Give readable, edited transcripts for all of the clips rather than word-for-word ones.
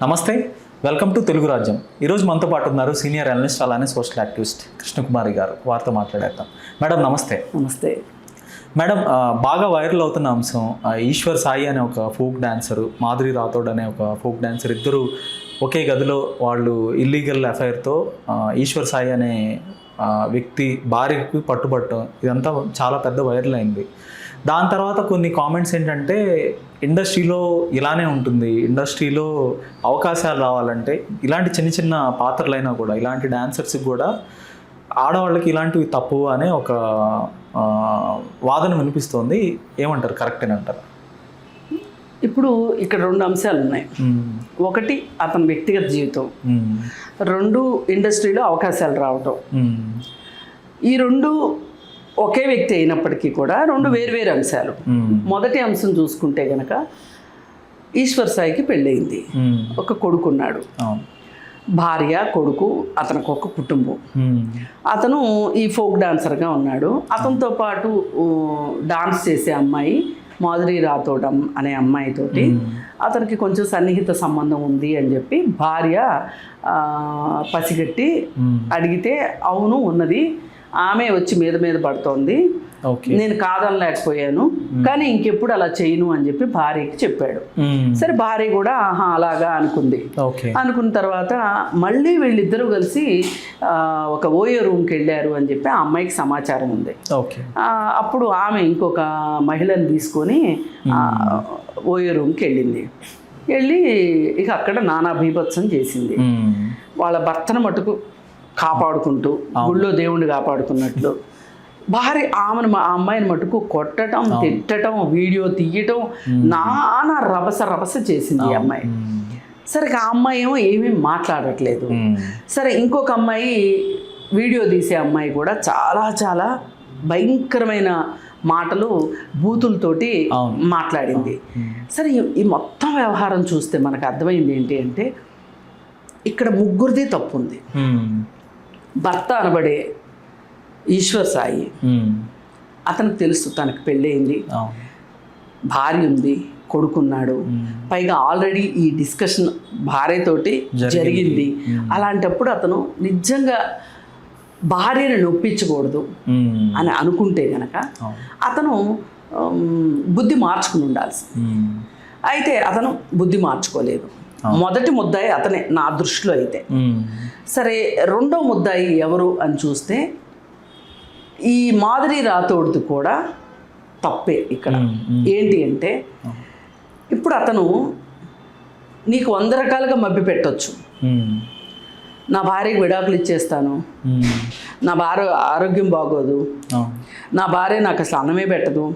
నమస్తే, welcome to Telugu రాజ్యం. ఈరోజు మనతో పాటు ఉన్నారు సీనియర్ అనలిస్ట్ అలానే సోషల్ యాక్టివిస్ట్ కృష్ణకుమారి గారు. వారితో మాట్లాడేద్దాం. మేడం నమస్తే. నమస్తే మేడం, బాగా వైరల్ అవుతున్న అంశం ఈశ్వర్ సాయి అనే ఒక ఫోక్ డాన్సరు, మాధురి రాథోడ్ అనే ఒక ఫోక్ డాన్సర్, ఇద్దరు ఒకే గదిలో వాళ్ళు ఇల్లీగల్ అఫైర్తో ఈశ్వర్ సాయి అనే వ్యక్తి భార్యకి పట్టుబట్టడం, ఇదంతా చాలా పెద్ద వైరల్ అయింది. దాని తర్వాత కొన్ని కామెంట్స్ ఏంటంటే ఇండస్ట్రీలో ఇలానే ఉంటుంది, ఇండస్ట్రీలో అవకాశాలు రావాలంటే ఇలాంటి చిన్న చిన్న పాత్రలైనా కూడా, ఇలాంటి డాన్సర్స్కి కూడా ఆడవాళ్ళకి ఇలాంటివి తప్పు అనే ఒక వాదన వినిపిస్తోంది. ఏమంటారు, కరెక్ట్ అంటారు? ఇప్పుడు ఇక్కడ రెండు అంశాలు ఉన్నాయి. ఒకటి అతని వ్యక్తిగత జీవితం, రెండు ఇండస్ట్రీలో అవకాశాలు రావటం. ఈ రెండు ఒకే వ్యక్తి అయినప్పటికీ కూడా రెండు వేరువేరు అంశాలు. మొదటి అంశం చూసుకుంటే గనక ఈశ్వర్ సాయికి పెళ్ళయింది, ఒక కొడుకున్నాడు, భార్య కొడుకు, అతనికి ఒక కుటుంబం. అతను ఈ ఫోక్ డాన్సర్గా ఉన్నాడు. అతనితో పాటు డాన్స్ చేసే అమ్మాయి మాధురి రాథోడ్ అనే అమ్మాయితోటి అతనికి కొంచెం సన్నిహిత సంబంధం ఉంది అని చెప్పి భార్య పసిగట్టి అడిగితే అవును ఉన్నది, ఆమె వచ్చి మీద పడుతోంది, నేను కాదనలేకపోయాను, కానీ ఇంకెప్పుడు అలా చేయను అని చెప్పి భార్యకి చెప్పాడు. సరే, భార్య కూడా ఆహా అలాగా అనుకుంది. అనుకున్న తర్వాత మళ్ళీ వీళ్ళిద్దరూ కలిసి ఒక ఓయో రూమ్కి వెళ్ళారు అని చెప్పి ఆ అమ్మాయికి సమాచారం ఉంది. అప్పుడు ఆమె ఇంకొక మహిళను తీసుకొని ఓయో రూమ్కి వెళ్ళింది. వెళ్ళి ఇక అక్కడ నానా బీభత్సం చేసింది. వాళ్ళ భర్తను మటుకు కాపాడుకుంటూ, గుళ్ళో దేవుణ్ణి కాపాడుకున్నట్లు భార్య ఆమెను, ఆ అమ్మాయిని మటుకు కొట్టడం, తిట్టడం, వీడియో తీయటం, నానా రభస చేసింది ఈ అమ్మాయి. సరే, ఆ అమ్మాయి ఏమీ మాట్లాడట్లేదు. సరే, ఇంకొక అమ్మాయి, వీడియో తీసే అమ్మాయి కూడా చాలా చాలా భయంకరమైన మాటలు, బూతులతోటి మాట్లాడింది. సరే, ఈ మొత్తం వ్యవహారం చూస్తే మనకు అర్థమైంది ఏంటి అంటే ఇక్కడ ముగ్గురిది తప్పు ఉంది. భర్త అనబడే ఈశ్వర్ సాయి, అతనికి తెలుసు తనకు పెళ్ళయింది, భార్య ఉంది, కొడుకున్నాడు, పైగా ఆల్రెడీ ఈ డిస్కషన్ భార్యతోటి జరిగింది. అలాంటప్పుడు అతను నిజంగా భార్యను నొప్పించకూడదు అని అనుకుంటే గనక అతను బుద్ధి మార్చుకుని ఉండాల్సి. అయితే అతను బుద్ధి మార్చుకోలేదు. మొదటి ముద్దాయి అతనే నా దృష్టిలో అయితే. సరే, రెండో ముద్దాయి ఎవరు అని చూస్తే ఈ మాధురి రాథోడ్ది కూడా తప్పే ఇక్కడ. ఏంటి అంటే ఇప్పుడు అతను నీకు 100 రకాలుగా మభ్య పెట్టవచ్చు. నా భార్యకి విడాకులు ఇచ్చేస్తాను, నా భార్య ఆరోగ్యం బాగోదు, నా భార్య నాకు అసలు అన్నమే పెట్టదు,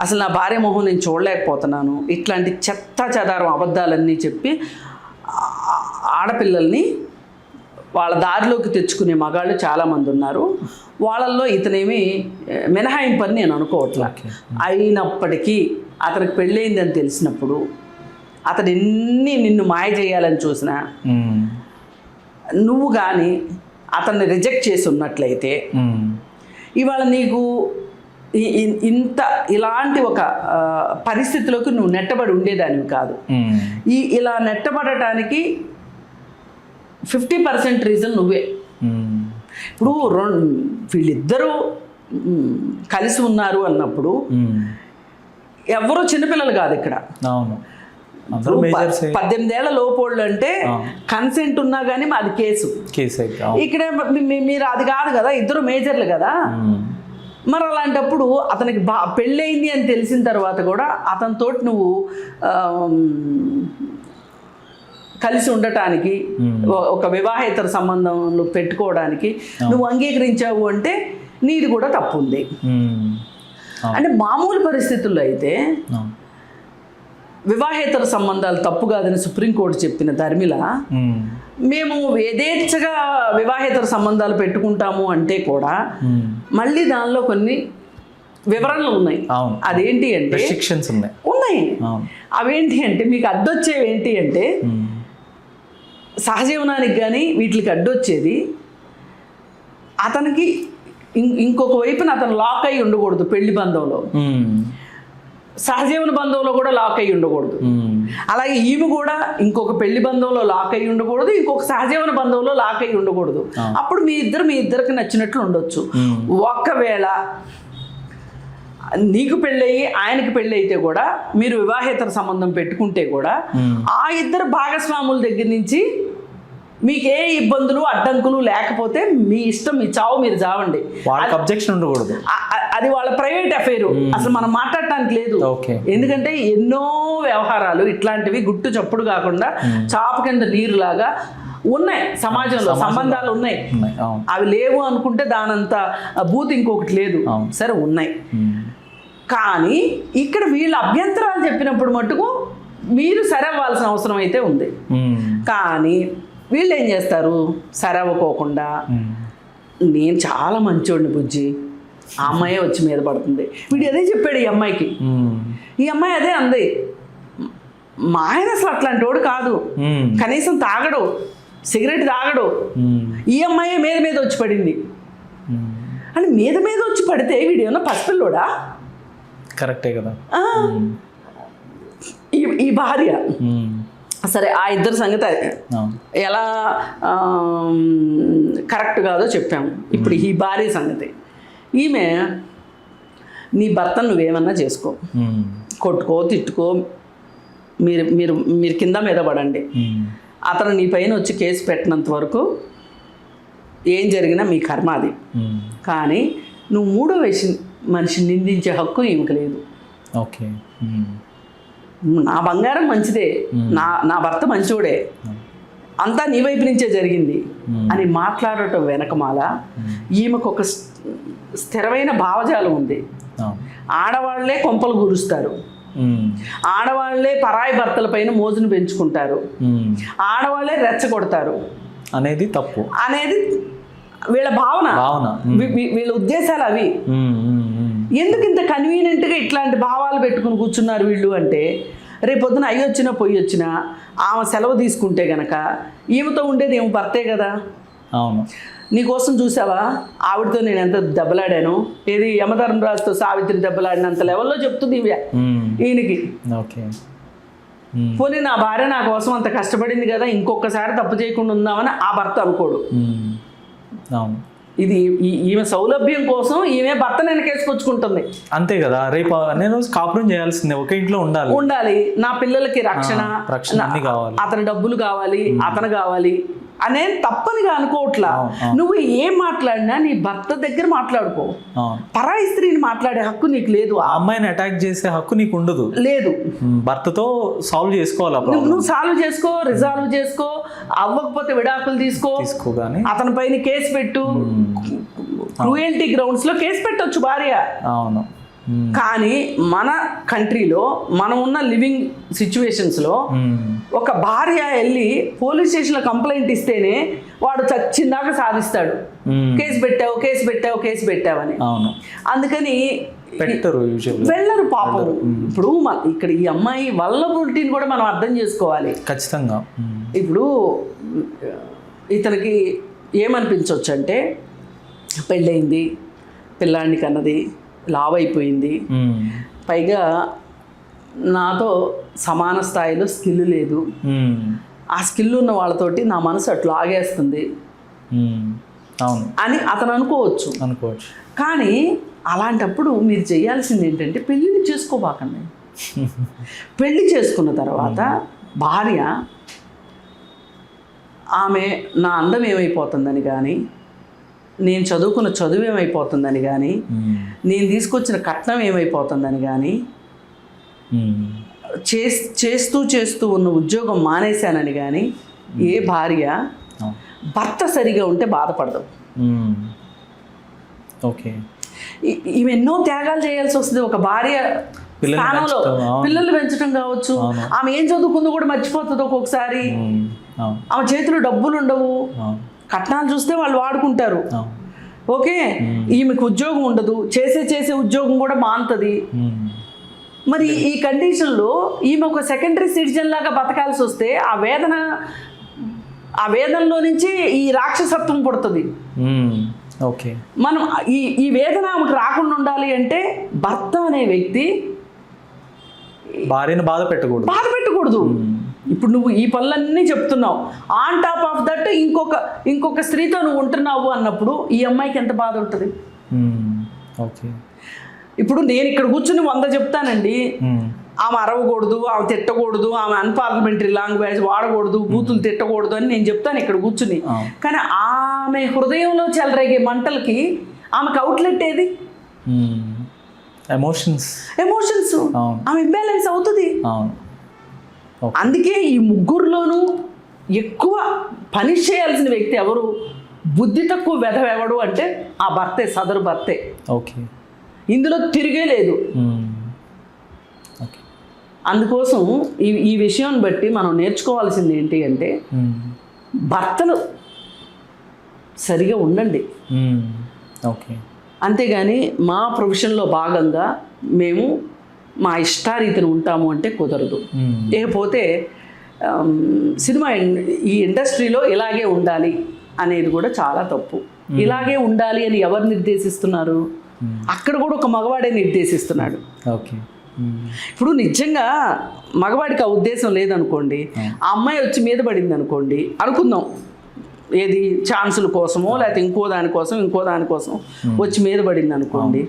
అసలు నా భార్య మొహం నేను చూడలేకపోతున్నాను, ఇట్లాంటి చెత్త చెదారం అబద్ధాలన్నీ చెప్పి ఆడపిల్లల్ని వాళ్ళ దారిలోకి తెచ్చుకునే మగాళ్ళు చాలామంది ఉన్నారు. వాళ్ళల్లో ఇతనేమి మినహాయింపని నేను అనుకోవట్లా. అయినప్పటికీ అతనికి పెళ్ళయిందని తెలిసినప్పుడు అతను నిన్ను మాయ చేయాలని చూసినా, నువ్వు కానీ అతన్ని రిజెక్ట్ చేసి ఉన్నట్లయితే ఇవాళ నీకు ఇలాంటి ఒక పరిస్థితిలోకి నువ్వు నెట్టబడి ఉండేదానివి కాదు. ఇలా నెట్టబడటానికి 50% రీజన్ నువ్వే. ఇప్పుడు వీళ్ళిద్దరూ కలిసి ఉన్నారు అన్నప్పుడు ఎవరో చిన్నపిల్లలు కాదు ఇక్కడ. 18 ఏళ్ల లోపోళ్ళు అంటే కన్సెంట్ ఉన్నా కానీ అది కేసు. ఇక్కడ మీరు అది కాదు కదా, ఇద్దరు మేజర్లు కదా. మరి అలాంటప్పుడు అతనికి పెళ్ళయింది అని తెలిసిన తర్వాత కూడా అతనితో నువ్వు కలిసి ఉండటానికి, ఒక వివాహేతర సంబంధంలో పెట్టుకోవడానికి నువ్వు అంగీకరించావు అంటే నీది కూడా తప్పు ఉంది. అంటే మామూలు పరిస్థితుల్లో అయితే వివాహేతర సంబంధాలు తప్పు కాదని సుప్రీంకోర్టు చెప్పిన ధర్మిల, మేము యథేచ్ఛగా వివాహేతర సంబంధాలు పెట్టుకుంటాము అంటే కూడా మళ్ళీ దానిలో కొన్ని వివరణలు ఉన్నాయి. అదేంటి అంటే ఉన్నాయి. అవేంటి అంటే మీకు అడ్డొచ్చేవి ఏంటి అంటే సహజీవనానికి కానీ వీటికి అడ్డొచ్చేది అతనికి ఇంకొక వైపున అతను లాక్ అయి ఉండకూడదు పెళ్లి బంధంలో. సహజీవన బంధంలో కూడా లాక్ అయ్యి ఉండకూడదు. అలాగే ఈమె కూడా ఇంకొక పెళ్లి బంధంలో లాక్ అయ్యి ఉండకూడదు, ఇంకొక సహజీవన బంధంలో లాక్ అయ్యి ఉండకూడదు. అప్పుడు మీ ఇద్దరికి నచ్చినట్లు ఉండొచ్చు. ఒకవేళ నీకు పెళ్ళయి ఆయనకి పెళ్ళి అయితే కూడా మీరు వివాహేతర సంబంధం పెట్టుకుంటే కూడా ఆ ఇద్దరు భాగస్వాముల దగ్గర నుంచి మీకు ఏ ఇబ్బందులు అడ్డంకులు లేకపోతే మీ ఇష్టం, మీ చావు మీరు చావండి. అబ్జెక్షన్ ఉండకూడదు. అది వాళ్ళ ప్రైవేట్ అఫైరు, అసలు మనం మాట్లాడటానికి లేదు. ఎందుకంటే ఎన్నో వ్యవహారాలు ఇట్లాంటివి గుట్టు చప్పుడు కాకుండా చాప కింద నీరులాగా ఉన్నాయి సమాజంలో, సంబంధాలు ఉన్నాయి. అవి లేవు అనుకుంటే దానంత భూతి ఇంకొకటి లేదు. సరే ఉన్నాయి, కానీ ఇక్కడ వీళ్ళ అభ్యంతరాలు చెప్పినప్పుడు మటుకు మీరు సరవ్వాల్సిన అవసరం అయితే ఉంది. కానీ వీళ్ళు ఏం చేస్తారు, సరవ్వకోకుండా నేను చాలా మంచోడిని బుజ్జి, ఆ అమ్మాయే వచ్చి మీద పడుతుంది. వీడు అదే చెప్పాడు ఈ అమ్మాయికి, ఈ అమ్మాయి అదే అంది, మా ఆయన అసలు అట్లాంటి వాడు కాదు, కనీసం తాగడు, సిగరెట్ తాగడు, ఈ అమ్మాయే మీద మీద వచ్చి పడింది అని. మీద మీద వచ్చి పడితే వీడు ఏమన్నా పసిపిల్లోడా? కరెక్టే కదా. ఈ భార్య సరే, ఆ ఇద్దరు సంగతి ఎలా కరెక్ట్ కాదో చెప్పాము. ఇప్పుడు ఈ భార్య సంగతి, ఈమె నీ భర్తను నువ్వేమన్నా చేసుకో, కొట్టుకో తిట్టుకో, మీరు మీరు మీరు కింద మీద పడండి, అతను నీ పైన వచ్చి కేసు పెట్టినంత వరకు ఏం జరిగినా మీ కర్మ అది. కానీ నువ్వు మూడో మనిషిని నిందించే హక్కు ఈమెకు లేదు. ఓకే, నా బంగారం మంచిదే, నా భర్త మంచోడే, అంతా నీ వైపు నుంచే జరిగింది అని మాట్లాడటం వెనకమాల ఈమెకు ఒక స్థిరమైన భావజాలం ఉంది. ఆడవాళ్లే కొంపలు గురుస్తారు, ఆడవాళ్లే పరాయి భర్తల పైన మోజును పెంచుకుంటారు, ఆడవాళ్లే రెచ్చగొడతారు అనేది తప్పు అనేది వీళ్ళ భావన, వీళ్ళ ఉద్దేశాలు అవి. ఎందుకు ఇంత కన్వీనియంట్గా ఇట్లాంటి భావాలు పెట్టుకుని కూర్చున్నారు వీళ్ళు అంటే, రేపొద్దున అయ్యి వచ్చినా పొయ్యి వచ్చినా ఆమె సెలవు తీసుకుంటే గనక ఈమెతో ఉండేది ఏమో భర్తే కదా. అవును, నీకోసం చూసావా ఆవిడతో నేను ఎంత దెబ్బలాడాను, ఏది యమధర్మరాజుతో సావిత్రి దెబ్బలాడినంత లెవెల్లో చెప్తుంది ఈయనకి. పోనీ నా భార్య నా కోసం అంత కష్టపడింది కదా, ఇంకొకసారి తప్పు చేయకుండా ఉందామని ఆ భర్త అనుకోడు. ఇది ఈమె సౌలభ్యం కోసం ఈమె భర్తను వెనకేసుకొచ్చుకుంటుంది. అంతే కదా, రేపు నేను కాపురం చేయాల్సిందే, ఒక ఇంట్లో ఉండాలి, నా పిల్లలకి రక్షణ కావాలి, అతని డబ్బులు కావాలి, అతను కావాలి అనేది తప్పనిగా అనుకోవట్లా. నువ్వు ఏం మాట్లాడినా నీ భర్త దగ్గర మాట్లాడుకో, పరాయి స్త్రీని మాట్లాడే హక్కు నీకు లేదు. ఆ అమ్మాయిని అటాక్ చేసే హక్కు నీకు ఉండదు, లేదు. భర్తతో సాల్వ్ చేసుకోవాలి, నువ్వు సాల్వ్ చేసుకో, రిజాల్వ్ చేసుకో, అవ్వకపోతే విడాకులు తీసుకో, అతని పైన కేసు పెట్టు, క్రూయల్టీ గ్రౌండ్స్ లో కేసు పెట్టొచ్చు భార్య. అవును, కానీ మన కంట్రీలో మనం ఉన్న లివింగ్ సిచ్యువేషన్స్లో ఒక భార్య వెళ్ళి పోలీస్ స్టేషన్లో కంప్లైంట్ ఇస్తేనే వాడు చచ్చిందాకా సాధిస్తాడు, కేసు పెట్టావని. అందుకని వెళ్ళరు పాపం. ఇప్పుడు ఇక్కడ ఈ అమ్మాయి వల్నరబిలిటీని కూడా మనం అర్థం చేసుకోవాలి ఖచ్చితంగా. ఇప్పుడు ఇతనికి ఏమనిపించవచ్చు అంటే, పెళ్ళయింది, పిల్లాడిని కన్నది, లావ్ అయిపోయింది, పైగా నాతో సమాన స్థాయిలో స్కిల్ లేదు, ఆ స్కిల్ ఉన్న వాళ్ళతోటి నా మనసు అట్లా ఆగేస్తుంది అని అతను అనుకోవచ్చు. కానీ అలాంటప్పుడు మీరు చేయాల్సింది ఏంటంటే, పెళ్ళిని చేసుకోబాకండి. పెళ్ళి చేసుకున్న తర్వాత భార్య ఆమె నా అందం ఏమైపోతుందని కానీ, నేను చదువుకున్న చదువు ఏమైపోతుందని కానీ, నేను తీసుకొచ్చిన కట్నం ఏమైపోతుందని కానీ, చేస్తూ ఉన్న ఉద్యోగం మానేశానని కానీ ఏ భార్య భర్త సరిగా ఉంటే బాధపడదు. ఓకే, ఈమె ఎన్నో త్యాగాలు చేయాల్సి వస్తుంది ఒక భార్య స్థానంలో. పిల్లలు పెంచడం కావచ్చు, ఆమె ఏం చదువుకుందో కూడా మర్చిపోతుంది ఒక్కొక్కసారి, ఆమె చేతిలో డబ్బులు ఉండవు, కట్నాలు చూస్తే వాళ్ళు వాడుకుంటారు. ఓకే, ఈమెకు ఉద్యోగం ఉండదు, చేసే ఉద్యోగం కూడా మానుతుంది. మరి ఈ కండిషన్లో ఈమె ఒక సెకండరీ సిటిజన్ లాగా బతకాల్సి వస్తే ఆ వేదనలో నుంచి ఈ రాక్షసత్వం పుడుతుంది. ఓకే, మనం ఈ వేదన ఆమెకు రాకుండా ఉండాలి అంటే భర్త అనే వ్యక్తి భార్యను బాధ పెట్టకూడదు. ఇప్పుడు నువ్వు ఈ పనులన్నీ చెప్తున్నావు, ఆన్ టాప్ ఆఫ్ దట్ ఇంకొక స్త్రీతో నువ్వు ఉంటున్నావు అన్నప్పుడు ఈ అమ్మాయికి ఎంత బాధ ఉంటుంది? ఓకే. ఇప్పుడు నేను ఇక్కడ కూర్చుని 100 చెప్తానండి, ఆమె అరవకూడదు, ఆమె తిట్టకూడదు, ఆమె అన్పార్లమెంటరీ లాంగ్వేజ్ వాడకూడదు, బూతులు తిట్టకూడదు అని నేను చెప్తాను ఇక్కడ కూర్చుని. కానీ ఆమె హృదయంలో చెలరేగే మంటలకి ఆమెకు అవుట్లెట్ ఏది? ఎమోషన్స్. ఆమె ఇంబ్యాలెన్స్ అవుతుంది. అందుకే ఈ ముగ్గురులోనూ ఎక్కువ పని చేయాల్సిన వ్యక్తి ఎవరు? బుద్ధి తక్కువ వెధవెవడు అంటే ఆ భర్తే, సదరు భర్తే. ఓకే. ఇందులో తిరిగే లేదు. అందుకోసం ఈ విషయాన్ని బట్టి మనం నేర్చుకోవాల్సింది ఏంటి అంటే, భర్తలు సరిగా ఉండండి. ఓకే. అంతేగాని మా ప్రొఫెషన్లో భాగంగా మేము మా ఇష్టారీతిని ఉంటాము అంటే కుదరదు. లేకపోతే సినిమా ఈ ఇండస్ట్రీలో ఇలాగే ఉండాలి అనేది కూడా చాలా తప్పు. ఇలాగే ఉండాలి అని ఎవరు నిర్దేశిస్తున్నారు? అక్కడ కూడా ఒక మగవాడే నిర్దేశిస్తున్నాడు. ఓకే. ఇప్పుడు నిజంగా మగవాడికి ఆ ఉద్దేశం లేదనుకోండి, ఆ అమ్మాయి వచ్చి మీద పడింది అనుకోండి, అనుకుందాం ఏది ఛాన్సుల కోసమో లేకపోతే ఇంకో దానికోసం వచ్చి మీద పడింది అనుకోండి,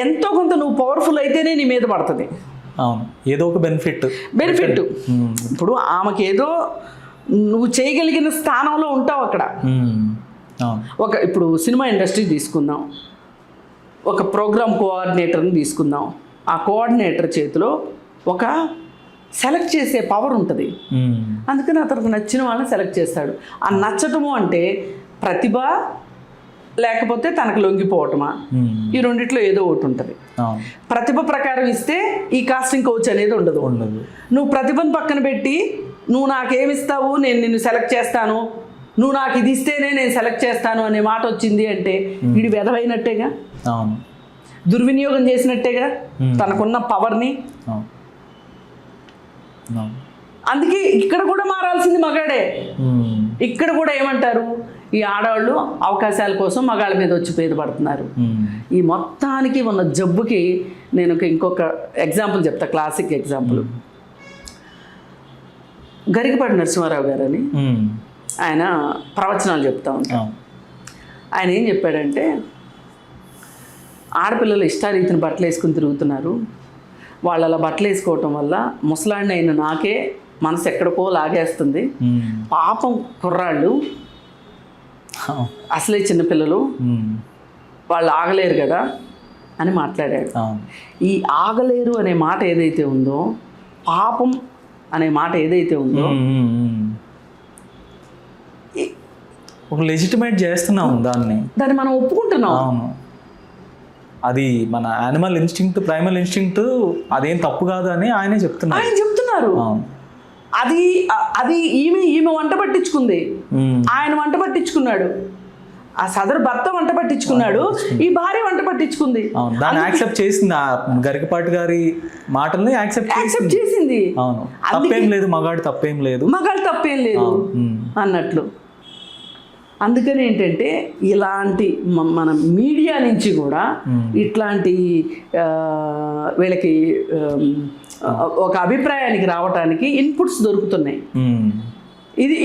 ఎంతో కొంత నువ్వు పవర్ఫుల్ అయితేనే నీ మీద పడుతుంది. ఏదో ఒక బెనిఫిట్. ఇప్పుడు ఆమెకి ఏదో నువ్వు చేయగలిగిన స్థానంలో ఉంటావు అక్కడ. ఇప్పుడు సినిమా ఇండస్ట్రీ తీసుకుందాం, ఒక ప్రోగ్రామ్ కోఆర్డినేటర్ని తీసుకుందాం. ఆ కోఆర్డినేటర్ చేతిలో ఒక సెలెక్ట్ చేసే పవర్ ఉంటుంది. అందుకని అతనికి నచ్చిన వాళ్ళని సెలెక్ట్ చేస్తాడు. ఆ నచ్చటము అంటే ప్రతిభ లేకపోతే తనకు లొంగిపోవటమా, ఈ రెండిట్లో ఏదో ఒకటి ఉంటుంది. ప్రతిభ ప్రకారం ఇస్తే ఈ కాస్టింగ్ కోచ్ అనేది ఉండదు. నువ్వు ప్రతిభను పక్కన పెట్టి నువ్వు నాకేమిస్తావు, నేను నిన్ను సెలెక్ట్ చేస్తాను, నువ్వు నాకు ఇది ఇస్తేనే నేను సెలెక్ట్ చేస్తాను అనే మాట వచ్చింది అంటే వీడి వెధవైనట్టేగా, దుర్వినియోగం చేసినట్టేగా తనకున్న పవర్ని. అందుకే ఇక్కడ కూడా మారాల్సింది మగాడే. ఇక్కడ కూడా ఏమంటారు, ఈ ఆడవాళ్ళు అవకాశాల కోసం మగాళ్ళ మీద వచ్చి పేద పడుతున్నారు. ఈ మొత్తానికి ఉన్న జబ్బుకి నేను ఇంకొక ఎగ్జాంపుల్ చెప్తా, క్లాసిక్ ఎగ్జాంపుల్. గరికపాటి నరసింహారావు గారని ఆయన ప్రవచనాలు చెప్తా ఉంటాం. ఆయన ఏం చెప్పాడంటే, ఆడపిల్లలు ఇష్టారీతిని బట్టలు వేసుకుని తిరుగుతున్నారు, వాళ్ళు అలా బట్టలు వేసుకోవటం వల్ల ముసలాడిని అయిన నాకే మనసు ఎక్కడికో లాగేస్తుంది, పాపం కుర్రాళ్ళు అసలే చిన్నపిల్లలు వాళ్ళు ఆగలేరు కదా అని మాట్లాడాడు. ఈ ఆగలేరు అనే మాట ఏదైతే ఉందో, పాపం అనే మాట ఏదైతే ఉందో, ఒక లెజిటిమేట్ చేస్తున్నాము దాన్ని మనం ఒప్పుకుంటున్నాం. అవును, అది మన యానిమల్ ఇన్స్టింక్ట్, ప్రైమల్ ఇన్స్టింక్ట్, అదేం తప్పు కాదు అని ఆయన చెప్తున్నారు. అది ఈమె వంట పట్టించుకుంది, ఆయన వంట పట్టించుకున్నాడు, ఆ సదరు భర్త వంట పట్టించుకున్నాడు, ఈ భార్య వంట పట్టించుకుంది. దాన్ని యాక్సెప్ట్ చేసింది, ఆ గరికపాటి గారి మాటల్ని యాక్సెప్ట్ చేసింది. అవును, తప్పేం లేదు, మగాడు తప్పేం లేదు అన్నట్లు. అందుకని ఏంటంటే ఇలాంటి మన మీడియా నుంచి కూడా ఇట్లాంటి వీళ్ళకి ఒక అభిప్రాయానికి రావడానికి ఇన్పుట్స్ దొరుకుతున్నాయి. ఇది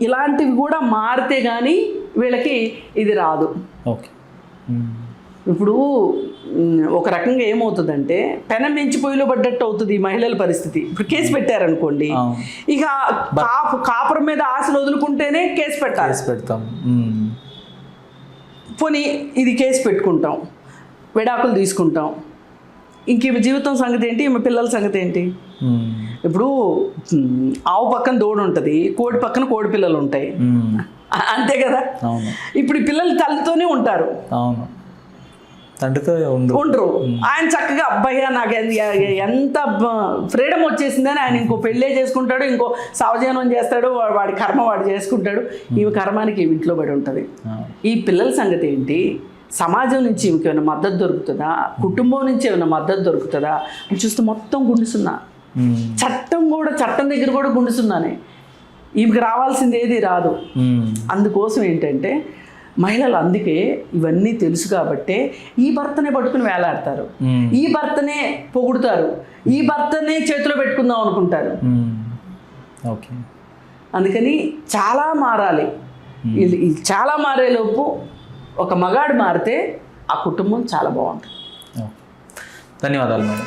ఇలాంటివి కూడా మారితే కానీ వీళ్ళకి ఇది రాదు. ఓకే. ఇప్పుడు ఒక రకంగా ఏమవుతుందంటే పెనం మించి పొయ్యిలో పడ్డట్టు అవుతుంది ఈ మహిళల పరిస్థితి. ఇప్పుడు కేసు పెట్టారనుకోండి, ఇక కాపురం మీద ఆశలు వదులుకుంటేనే కేసు పెడతాం. పోనీ ఇది కేసు పెట్టుకుంటాం, విడాకులు తీసుకుంటాం, ఇంక ఈమె జీవితం సంగతి ఏంటి, ఈమె పిల్లల సంగతి ఏంటి? ఇప్పుడు ఆవు పక్కన దూడ ఉంటుంది, కోడి పక్కన కోడి పిల్లలు ఉంటాయి, అంతే కదా. ఇప్పుడు ఈ పిల్లలు తల్లితోనే ఉంటారు, తండ్రితో ఉండరు. ఆయన చక్కగా అబ్బాయి నాకు ఎంత ఫ్రీడమ్ వచ్చేసిందని ఆయన ఇంకో పెళ్ళే చేసుకుంటాడు, ఇంకో సవజీవనం చేస్తాడు, వాడి కర్మ వాడు చేసుకుంటాడు, ఈమె కర్మానికి ఈమె ఇంట్లో పడి ఉంటుంది. ఈ పిల్లల సంగతి ఏంటి? సమాజం నుంచి ఈమెకి ఏమైనా మద్దతు దొరుకుతుందా, కుటుంబం నుంచి ఏమైనా మద్దతు దొరుకుతుందా అని చూస్తే మొత్తం గుండుసున్నా. చట్టం దగ్గర కూడా గుండుసున్నానే, ఈమెకి రావాల్సింది ఏది రాదు. అందుకోసం ఏంటంటే మహిళలు అందుకే ఇవన్నీ తెలుసు కాబట్టే ఈ భర్తనే పట్టుకుని వేలాడతారు, ఈ భర్తనే పొగుడుతారు, ఈ భర్తనే చేతిలో పెట్టుకుందాం అనుకుంటారు. ఓకే. అందుకని చాలా మారాలి. చాలా మారేలోపు ఒక మగాడు మారితే ఆ కుటుంబం చాలా బాగుంటుంది. ధన్యవాదాలు మేడం.